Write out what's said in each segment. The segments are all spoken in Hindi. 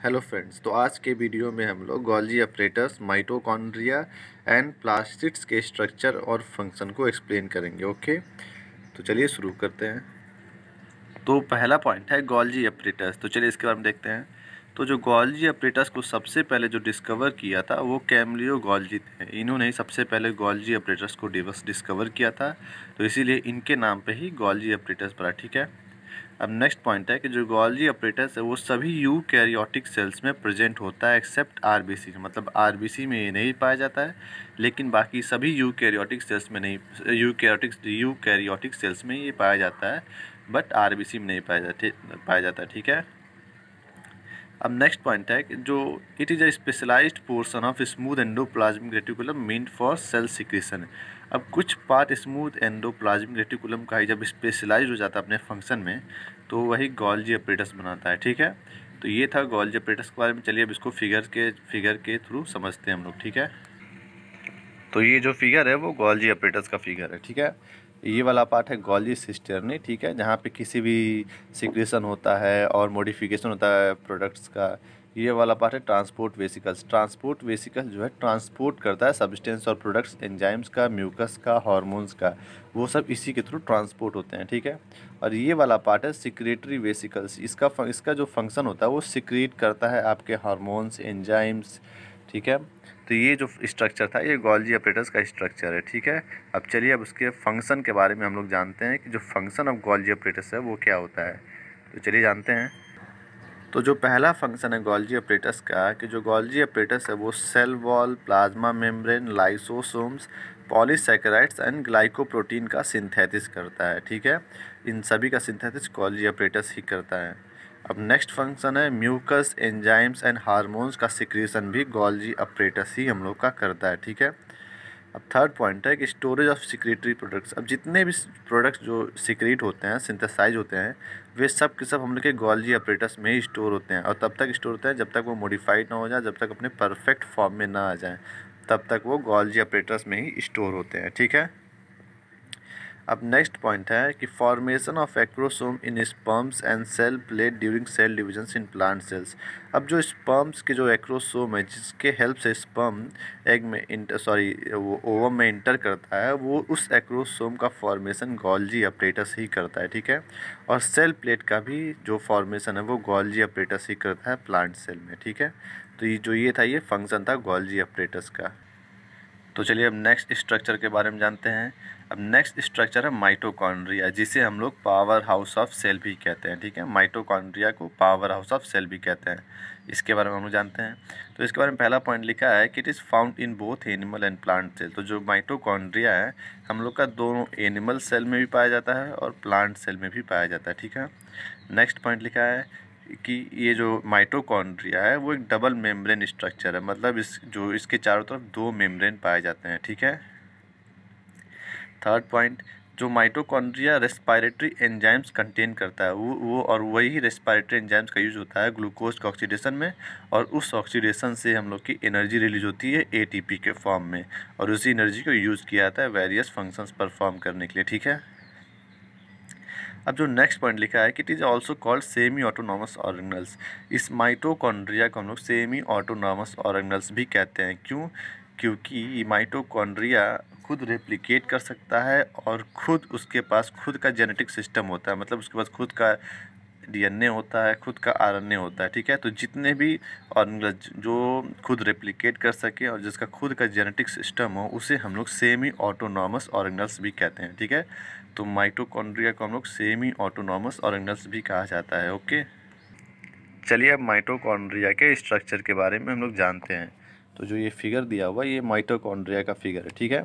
हेलो फ्रेंड्स, तो आज के वीडियो में हम लोग Golgi operators, mitochondria and plastids के स्ट्रक्चर और फंक्शन को एक्सप्लेन करेंगे। ओके, तो चलिए शुरू करते हैं। तो पहला पॉइंट है गोल्जी ऑपरेटर्स। तो चलिए इसके बारे में देखते हैं। तो जो गोल्जी ऑपरेटर्स को सबसे पहले जो डिस्कवर किया था वो कैमलियो गोल्जी थे। इन्होंने ही सबसे पहले गोल्जी ऑपरेटर्स को डिस्कवर किया था, तो इसीलिए इनके नाम पे ही गोल्जी ऑपरेटर्स पड़ा। ठीक है। अब नेक्स्ट पॉइंट है कि जो गोल्जी ऑपरेटर्स है वो सभी यूकैरियोटिक सेल्स में प्रेजेंट होता है एक्सेप्ट आरबीसी। मतलब आरबीसी में ये नहीं पाया जाता है, लेकिन बाकी सभी यूकैरियोटिक सेल्स में नहीं, यूकैरियोटिक सेल्स में ये पाया जाता है, बट आरबीसी में नहीं पाया जाता है। ठीक है। अब नेक्स्ट पॉइंट है कि जो it is a specialised portion of smooth endoplasmic reticulum meant for cell secretion. अब कुछ पार्ट स्मूथ एंडोप्लाज्मिक रेटिकुलम का ही जब स्पेशलाइज हो जाता है अपने फंक्शन में, तो वही गोल्जी ऑपरेटर्स बनाता है। ठीक है। तो ये था गोल्जी ऑपरेटर्स के बारे में। चलिए अब इसको फिगर के थ्रू समझते हैं हम लोग। ठीक है। तो ये जो फिगर है वो गोल्जी ऑपरेटर्स का फिगर है। ठीक है। ये वाला पार्ट है गोल्जी सिस्टर्नी। ठीक है, जहाँ पे किसी भी सिक्रेशन होता है और मॉडिफिकेशन होता है प्रोडक्ट्स का। ये वाला पार्ट है ट्रांसपोर्ट वेसिकल्स। ट्रांसपोर्ट वेसिकल जो है ट्रांसपोर्ट करता है सब्सटेंस और प्रोडक्ट्स, एंजाइम्स का, म्यूकस का, हार्मोन्स का, वो सब इसी के थ्रू ट्रांसपोर्ट होते हैं। ठीक है। और ये वाला पार्ट है सिक्रेटरी वेसिकल्स। इसका जो फंक्शन होता है वो सिक्रेट करता है आपके हार्मोन्स, एंजाइम्स। ठीक है। तो ये जो स्ट्रक्चर था ये गोल्जी ऑपरेटर्स का स्ट्रक्चर है। ठीक है। अब चलिए अब उसके फंक्शन के बारे में हम लोग जानते हैं कि जो फंक्शन ऑफ गोल्जी ऑपरेटर्स है वो क्या होता है। तो चलिए जानते हैं। तो जो पहला फंक्शन है गोल्जी ऑपरेटर्स का, कि जो गोल्जी ऑपरेटर्स है वो cell wall, plasma membrane, lysosomes, polysaccharides and glycoprotein का सिंथेसिस करता है। ठीक है। इन सभी का सिंथेसिस गोल्जी ऑपरेटर्स ही करता है। अब नेक्स्ट फंक्शन है म्यूकस, एंजाइम्स एंड हार्मोन्स का सिक्रीशन भी गोल्जी ऑपरेटर्स ही हम लोग का करता है। ठीक है। अब थर्ड पॉइंट है कि स्टोरेज ऑफ सिक्रेटरी प्रोडक्ट्स। अब जितने भी प्रोडक्ट्स जो सिक्रेट होते हैं, सिंथेसाइज होते हैं, वे सब के सब हम लोग के गोल्जी ऑपरेटर्स में ही स्टोर होते हैं। और तब तक स्टोर होते हैं जब तक वो मॉडिफाइड ना हो जाए, जब तक अपने परफेक्ट फॉर्म में ना आ जाए, तब तक वो गोल्जी ऑपरेटर्स में ही स्टोर होते हैं। ठीक है। अब नेक्स्ट पॉइंट है कि formation of acrosome in sperms and cell plate during cell divisions in plant cells. अब जो स्पर्म्स के जो एक्रोसोम है जिसके हेल्प से स्पर्म एग में वो ओवम में इंटर करता है, वो उस एक्रोसोम का फॉर्मेशन गोल्जी ऑपरेटस ही करता है। ठीक है। और सेल प्लेट का भी जो फॉर्मेशन है वो गोल्जी ऑपरेटस ही करता है प्लांट सेल में। ठीक है। तो ये था, ये फंक्शन था गोल्जी ऑपरेटस का। तो चलिए अब नेक्स्ट स्ट्रक्चर के बारे में जानते हैं। अब नेक्स्ट स्ट्रक्चर है माइटोकॉन्ड्रिया, जिसे हम लोग पावर हाउस ऑफ सेल भी कहते हैं। ठीक है। माइटोकॉन्ड्रिया को पावर हाउस ऑफ सेल भी कहते हैं। इसके बारे में हम लोग जानते हैं। तो इसके बारे में पहला पॉइंट लिखा है कि it is found in both animal and plant cell. तो जो माइटोकॉन्ड्रिया है हम लोग का दोनों एनिमल सेल में भी पाया जाता है और प्लांट सेल में भी पाया जाता है। ठीक है। नेक्स्ट पॉइंट लिखा है कि ये जो माइटोकॉन्ड्रिया है वो एक डबल मेम्ब्रेन स्ट्रक्चर है। मतलब इसके चारों तरफ दो मेम्ब्रेन पाए जाते हैं। ठीक है। थर्ड पॉइंट, जो माइटोकॉन्ड्रिया रेस्पिरेटरी एंजाइम्स कंटेन करता है, वो और वही रेस्पिरेटरी एंजाइम्स का यूज़ होता है ग्लूकोज के ऑक्सीडेशन में, और उस ऑक्सीडेशन से हम लोग की एनर्जी रिलीज होती है एटीपी के फॉर्म में, और उसी एनर्जी को यूज़ किया जाता है वेरियस फंक्शंस परफॉर्म करने के लिए। ठीक है। अब जो नेक्स्ट पॉइंट लिखा है कि it is also called semi autonomous organelles. इस माइटोकॉन्ड्रिया को हम लोग सेमी ऑटोनॉमस ऑर्गेनल्स भी कहते हैं। क्यों? क्योंकि माइटोकॉन्ड्रिया खुद रेप्लिकेट कर सकता है और खुद उसके पास खुद का जेनेटिक सिस्टम होता है। मतलब उसके पास खुद का डीएनए होता है, खुद का आरएनए होता है। ठीक है। तो जितने भी ऑर्गेनल्स जो खुद रेप्लिकेट कर सके और जिसका खुद का जेनेटिक सिस्टम हो, उसे हम लोग सेमी ऑटोनॉमस ऑर्गेनल्स भी कहते हैं। ठीक है। तो माइटोकॉन्ड्रिया को हम लोग सेमी ऑटोनॉमस ऑर्गेनल्स भी कहा जाता है। ओके। चलिए अब माइटोकॉन्ड्रिया के स्ट्रक्चर के बारे में हम लोग जानते हैं। तो जो ये फिगर दिया हुआ ये माइटोकॉन्ड्रिया का फिगर है। ठीक है।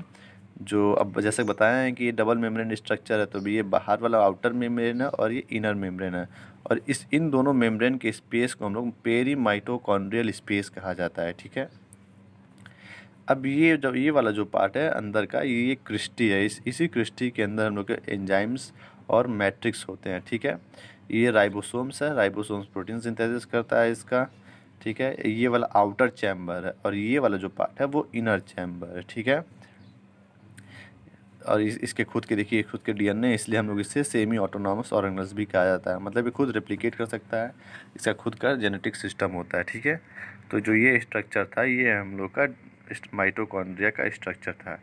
जो अब जैसे बताया है कि ये डबल मेम्ब्रेन स्ट्रक्चर है, तो भी ये बाहर वाला आउटर मेम्ब्रेन है और ये इनर मेम्ब्रेन है, और इन दोनों मेम्ब्रेन के स्पेस को हम लोग पेरी माइटोकॉन्ड्रियल स्पेस कहा जाता है। ठीक है। अब ये वाला जो पार्ट है अंदर का, ये क्रिस्टी है। इसी क्रिस्टी के अंदर हम लोग के एंजाइम्स और मैट्रिक्स होते हैं। ठीक है। ये राइबोसोम्स है, राइबोसोम्स प्रोटीन सिंथेसिस करता है इसका। ठीक है। ये वाला आउटर चैम्बर है और ये वाला जो पार्ट है वो इनर चैम्बर है। ठीक है। और इसके खुद के देखिए खुद के डीएनए, इसलिए हम लोग इससे सेमी ऑटोनॉमस ऑर्गेनल्स भी कहा जाता है। मतलब ये खुद रेप्लिकेट कर सकता है, इसका खुद का जेनेटिक सिस्टम होता है। ठीक है, तो जो ये स्ट्रक्चर था ये हम लोग का माइटोकॉन्ड्रिया का स्ट्रक्चर था।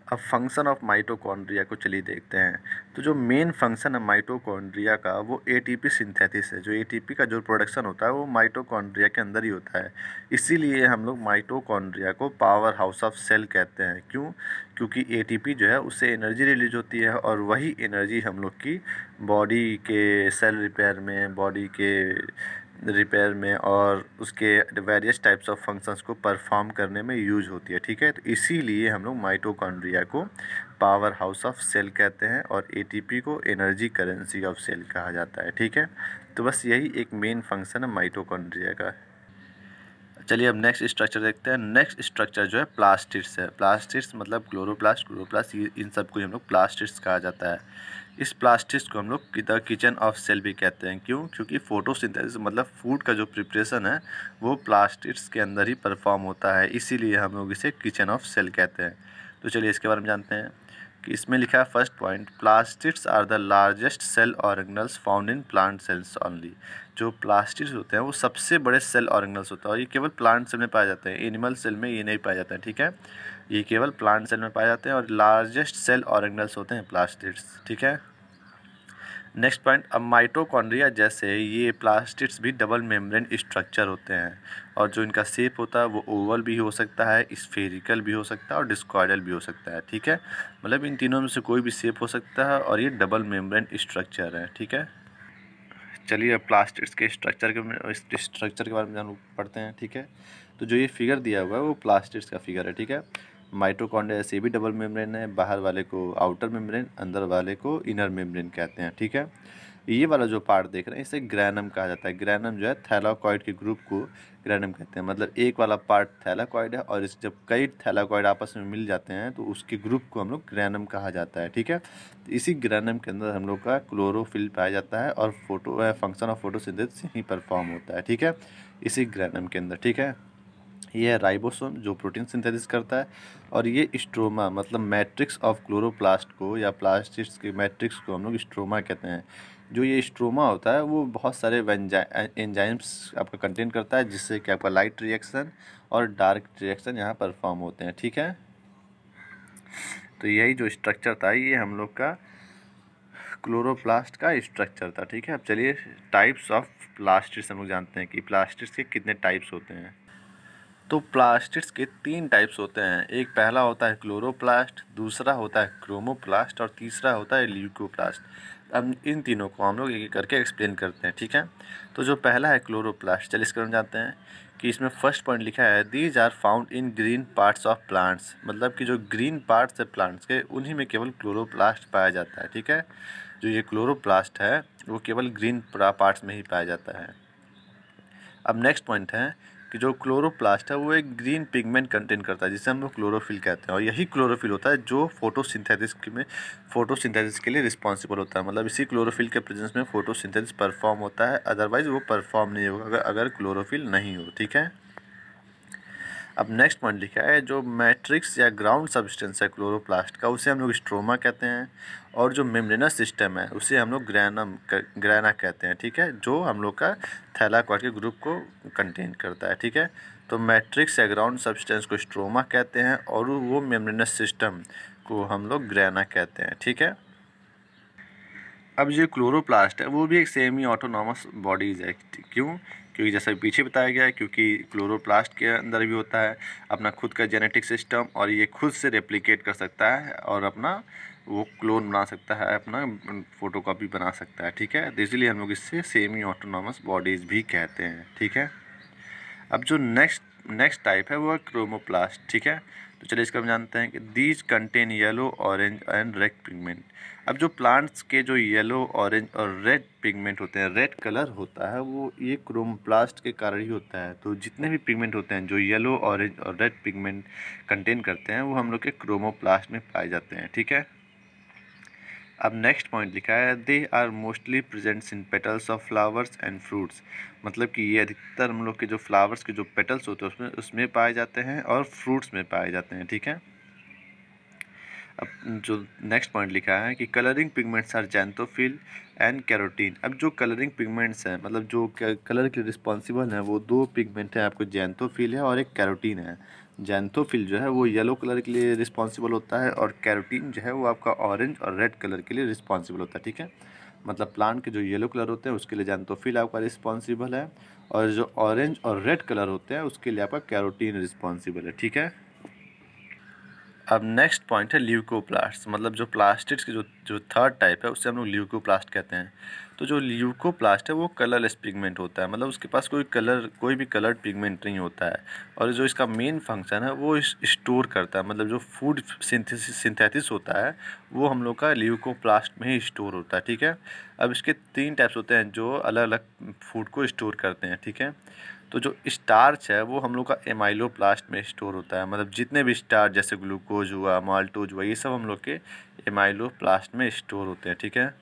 अब फंक्शन ऑफ माइटोकॉन्ड्रिया को चलिए देखते हैं। तो जो मेन फंक्शन है माइटोकॉन्ड्रिया का वो एटीपी सिंथेसिस है। जो एटीपी का जो प्रोडक्शन होता है वो माइटोकॉन्ड्रिया के अंदर ही होता है। इसीलिए हम लोग माइटोकॉन्ड्रिया को पावर हाउस ऑफ सेल कहते हैं। क्यों? क्योंकि एटीपी जो है उससे एनर्जी रिलीज होती है और वही एनर्जी हम लोग की बॉडी के सेल रिपेयर में और उसके वेरियस टाइप्स ऑफ फंक्शंस को परफॉर्म करने में यूज होती है। ठीक है, तो इसीलिए हम लोग माइटोकॉन्ड्रिया को पावर हाउस ऑफ सेल कहते हैं और एटीपी को एनर्जी करेंसी ऑफ सेल कहा जाता है। ठीक है, तो बस यही एक मेन फंक्शन है माइटोकॉन्ड्रिया का। चलिए अब नेक्स्ट स्ट्रक्चर देखते हैं। नेक्स्ट स्ट्रक्चर जो है प्लास्टिड्स है। प्लास्टिड्स मतलब क्लोरोप्लास्ट, इन सबको हम लोग प्लास्टिड्स कहा जाता है। इस प्लास्टिड्स को हम लोग द किचन ऑफ सेल भी कहते हैं। क्यों? क्योंकि फोटोसिंथेसिस मतलब फूड का जो प्रिपरेशन है वो प्लास्टिड्स के अंदर ही परफॉर्म होता है, इसीलिए हम लोग इसे किचन ऑफ सेल कहते हैं। तो चलिए इसके बारे में जानते हैं कि इसमें लिखा है first point, plastids are the largest cell organelles found in plant cells only. जो प्लास्टिड्स होते हैं वो सबसे बड़े सेल ऑर्गेनल्स होता है और ये केवल प्लांट सेल में पाए जाते हैं, एनिमल सेल में ये नहीं पाए जाते हैं। ठीक है, ये केवल प्लांट सेल में पाए जाते हैं और लार्जेस्ट सेल ऑर्गेनल्स होते हैं प्लास्टिड्स। ठीक है, नेक्स्ट पॉइंट, अब माइटोकॉन्ड्रिया जैसे ये प्लास्टिड्स भी डबल मेम्ब्रेन स्ट्रक्चर होते हैं और जो इनका शेप होता है वो ओवल भी हो सकता है, स्फेरिकल भी हो सकता है और डिस्कॉइडल भी हो सकता है। ठीक है, मतलब इन तीनों में से कोई भी शेप हो सकता है और ये डबल मेम्ब्रेन स्ट्रक्चर है। ठीक है, चलिए अब प्लास्टिड्स के स्ट्रक्चर के बारे में जान पढ़ते हैं। ठीक है, तो जो ये फिगर दिया हुआ है वो प्लास्टिड्स का फिगर है। ठीक है, माइटोकॉन्ड्रिया से भी डबल मेम्ब्रेन है, बाहर वाले को आउटर मेम्ब्रेन, अंदर वाले को इनर मेम्ब्रेन कहते हैं। ठीक है, ये वाला जो पार्ट देख रहे हैं इसे ग्रैनम कहा जाता है। ग्रैनम जो है थैलाकॉइड के ग्रुप को ग्रैनम कहते हैं। मतलब एक वाला पार्ट थैलाकॉइड है और इस जब कई थैलाकॉइड आपस में मिल जाते हैं तो उसके ग्रुप को हम लोग ग्रैनम कहा जाता है। ठीक है, तो इसी ग्रैनम के अंदर हम लोग का क्लोरोफिल पाया जाता है और function of photosynthesis he perform होता है। ठीक है, इसी ग्रैनम के अंदर। ठीक है, ये है राइबोसोम जो प्रोटीन सिंथेसिस करता है और ये स्ट्रोमा मतलब मैट्रिक्स ऑफ क्लोरोप्लास्ट को या प्लास्टिड्स के मैट्रिक्स को हम लोग स्ट्रोमा कहते हैं। जो ये स्ट्रोमा होता है वो बहुत सारे एंजाइम्स आपका कंटेन करता है जिससे कि आपका लाइट रिएक्शन और डार्क रिएक्शन यहाँ परफॉर्म होते हैं। ठीक है, तो यही जो स्ट्रक्चर था ये हम लोग का क्लोरोप्लास्ट का स्ट्रक्चर था। ठीक है, अब चलिए टाइप्स ऑफ प्लास्टिड्स हम लोग जानते हैं कि प्लास्टिड्स के कितने टाइप्स होते हैं। तो प्लास्टिड्स के 3 टाइप्स होते हैं। एक पहला होता है क्लोरोप्लास्ट, दूसरा होता है क्रोमोप्लास्ट और तीसरा होता है ल्यूकोप्लास्ट। अब इन तीनों को हम लोग एक एक करके एक्सप्लेन करते हैं। ठीक है, तो जो पहला है क्लोरोप्लास्ट, चलिए इसके बारे में जानते हैं कि इसमें फर्स्ट पॉइंट लिखा है these are found in green parts of plants. मतलब कि जो ग्रीन पार्ट्स है प्लांट्स के उन्हीं में केवल क्लोरोप्लास्ट पाया जाता है। ठीक है, जो ये क्लोरोप्लास्ट है वो केवल ग्रीन पार्ट्स में ही पाया जाता है। अब नेक्स्ट पॉइंट है कि जो क्लोरोप्लास्ट है वो एक ग्रीन पिगमेंट कंटेन करता है जिसे हम लोग क्लोरोफिल कहते हैं और यही क्लोरोफिल होता है जो फोटोसिंथेसिस के लिए रिस्पॉन्सिबल होता है। मतलब इसी क्लोरोफिल के प्रेजेंस में फोटोसिंथेसिस परफॉर्म होता है, अदरवाइज वो परफॉर्म नहीं होगा अगर क्लोरोफिल नहीं हो। ठीक है, अब नेक्स्ट पॉइंट लिखा है जो मैट्रिक्स या ग्राउंड सब्सटेंस है क्लोरोप्लास्ट का उसे हम लोग स्ट्रोमा कहते हैं और जो मेम्ब्रेनस सिस्टम है उसे हम लोग ग्रैना कहते हैं। ठीक है, जो हम लोग का थैलाकॉइड के ग्रुप को कंटेन करता है। ठीक है, तो मैट्रिक्स या ग्राउंड सब्सटेंस को स्ट्रोमा कहते हैं और वो मेम्ब्रेनस सिस्टम को हम लोग ग्रैना कहते हैं। ठीक है, अब जो क्लोरोप्लास्ट है वो भी एक सेमी ऑटोनॉमस बॉडीज है। क्यों? क्योंकि जैसा पीछे बताया गया है, क्योंकि क्लोरोप्लास्ट के अंदर भी होता है अपना खुद का जेनेटिक सिस्टम और ये खुद से रेप्लिकेट कर सकता है और अपना वो क्लोन बना सकता है, अपना फोटोकॉपी बना सकता है। ठीक है, तो इसलिए हम लोग इससे सेमी ऑटोनॉमस बॉडीज़ भी कहते हैं। ठीक है, अब जो नेक्स्ट टाइप है वो है क्रोमोप्लास्ट। ठीक है, तो चलिए इसका हम जानते हैं कि these contain yellow, orange and red pigment. अब जो प्लांट्स के जो येलो, ऑरेंज और रेड पिगमेंट होते हैं, रेड कलर होता है, वो ये क्रोमोप्लास्ट के कारण ही होता है। तो जितने भी पिगमेंट होते हैं जो येलो, ऑरेंज और रेड पिगमेंट कंटेन करते हैं वो हम लोग के क्रोमोप्लास्ट में पाए जाते हैं। ठीक है, अब नेक्स्ट पॉइंट लिखा है they are mostly presents in petals of flowers and fruits. मतलब कि ये अधिकतर हम लोग के जो फ्लावर्स के जो पेटल्स होते हैं उसमें पाए जाते हैं और फ्रूट्स में पाए जाते हैं। ठीक है, अब जो नेक्स्ट पॉइंट लिखा है कि colouring pigments are xanthophyll and carotene. अब जो कलरिंग पिगमेंट्स हैं, मतलब जो कलर के लिए रिस्पॉन्सिबल हैं, वो दो पिगमेंट है आपको, ज़ैंथोफिल है और एक कैरोटीन है। ज़ैंथोफिल जो है वो येलो कलर के लिए रिस्पॉन्सिबल होता है और कैरोटीन जो है वो आपका ऑरेंज और रेड कलर के लिए रिस्पॉन्सिबल होता है। ठीक है, मतलब प्लांट के जो येलो कलर होते हैं उसके लिए ज़ैंथोफिल आपका रिस्पॉन्सिबल है, और जो ऑरेंज और रेड कलर होते हैं उसके लिए आपका कैरोटीन रिस्पॉन्सिबल है। ठीक है, अब नेक्स्ट पॉइंट है ल्यूकोप्लास्ट, मतलब जो प्लास्टिड्स के जो थर्ड टाइप है उससे हम लोग ल्यूकोप्लास्ट कहते हैं। तो जो ल्यूकोप्लास्ट है वो कलरलेस पिगमेंट होता है, मतलब उसके पास कोई भी कलर्ड पिगमेंट नहीं होता है, और जो इसका मेन फंक्शन है वो स्टोर करता है, मतलब जो फूड सिंथेसिस होता है वो हम लोग का ल्यूकोप्लास्ट में ही स्टोर होता है। ठीक है, अब इसके 3 टाइप्स होते हैं जो अलग अलग फूड को स्टोर करते हैं। ठीक है, तो जो स्टार्च है वो हम लोग का एमाइलोप्लास्ट में स्टोर होता है, मतलब जितने भी स्टार्च जैसे ग्लूकोज हुआ, माल्टोज हुआ, ये सब हम लोग के एमाइलोप्लास्ट में स्टोर होते हैं। ठीक है,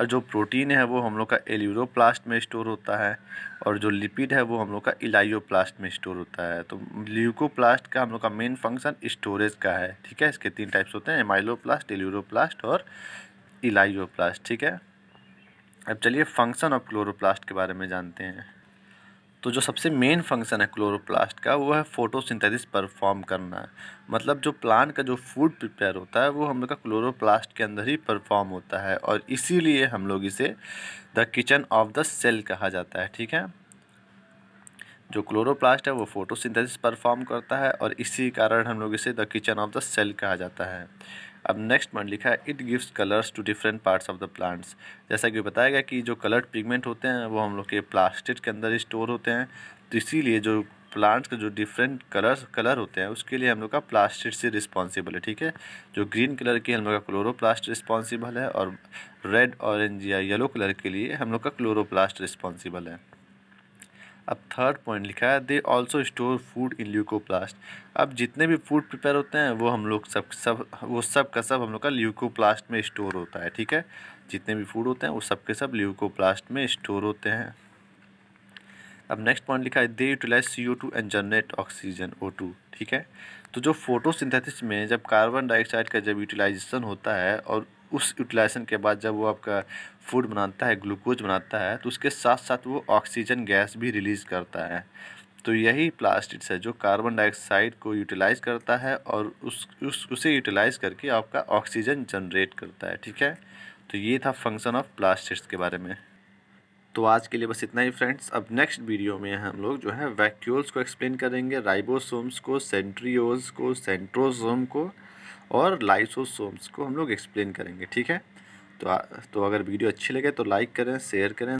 और जो प्रोटीन है वो हम लोग का एल्यूरोप्लास्ट में स्टोर होता है, और जो लिपिड है वो हम लोग का इलायोप्लास्ट में स्टोर होता है। तो ल्यूकोप्लास्ट का हम लोग का मेन फंक्शन स्टोरेज का है। ठीक है, इसके 3 टाइप्स होते हैं, एमाइलोप्लास्ट, एल्यूरोप्लास्ट और इलायोप्लास्ट। ठीक है, अब चलिए फंक्शन ऑफ क्लोरोप्लास्ट के बारे में जानते हैं। तो जो सबसे मेन फंक्शन है क्लोरोप्लास्ट का वो है फोटोसिंथेसिस परफॉर्म करना, मतलब जो प्लांट का जो फूड प्रिपेयर होता है वो हम लोग का क्लोरोप्लास्ट के अंदर ही परफॉर्म होता है, और इसीलिए हम लोग इसे the kitchen of the cell कहा जाता है। ठीक है, जो क्लोरोप्लास्ट है वो फोटोसिंथेसिस परफॉर्म करता है और इसी कारण हम लोग इसे the kitchen of the cell कहा जाता है। अब नेक्स्ट पॉइंट लिखा है it gives colours to different parts of the plants. जैसा कि बताया गया कि जो कलर्ड पिगमेंट होते हैं वो हम लोग के प्लास्टिड के अंदर स्टोर होते हैं, तो इसीलिए जो प्लांट्स के जो डिफरेंट कलर होते हैं उसके लिए हम लोग का प्लास्टिड से रिस्पॉन्सिबल है। ठीक है, जो ग्रीन कलर की हम लोग का क्लोरोप्लास्ट रिस्पॉन्सिबल है, और रेड, ऑरेंज या येलो कलर के लिए हम लोग का क्लोरोप्लास्ट रिस्पॉन्सिबल है। अब थर्ड पॉइंट लिखा है they also store food in leucoplast. अब जितने भी फूड प्रिपेयर होते हैं वो हम लोग सब का सब हम लोग का ल्यूकोप्लास्ट में स्टोर होता है। ठीक है, जितने भी फूड होते हैं वो सब के सब ल्यूकोप्लास्ट में स्टोर होते हैं। अब नेक्स्ट पॉइंट लिखा है they utilize CO2 and generate oxygen O2। ठीक है, तो जो फोटोसिंथेसिस में जब कार्बन डाइऑक्साइड का जब यूटिलाइजेशन होता है और उस यूटिलाइजेशन के बाद जब वो आपका फूड बनाता है, ग्लूकोज बनाता है, तो उसके साथ साथ वो ऑक्सीजन गैस भी रिलीज़ करता है। तो यही प्लास्टिड्स है जो कार्बन डाइऑक्साइड को यूटिलाइज करता है और उसे यूटिलाइज करके आपका ऑक्सीजन जनरेट करता है। ठीक है, तो ये था फंक्शन ऑफ प्लास्टिड्स के बारे में। तो आज के लिए बस इतना ही फ्रेंड्स। अब नेक्स्ट वीडियो में हम लोग जो है वैक्यूल्स को एक्सप्लेन करेंगे, राइबोसोम्स को, सेंट्रियोल्स को, सेंट्रोसोम को और लाइसोसोम्स को हम लोग एक्सप्लेन करेंगे। ठीक है, तो अगर वीडियो अच्छी लगे तो लाइक करें, शेयर करें।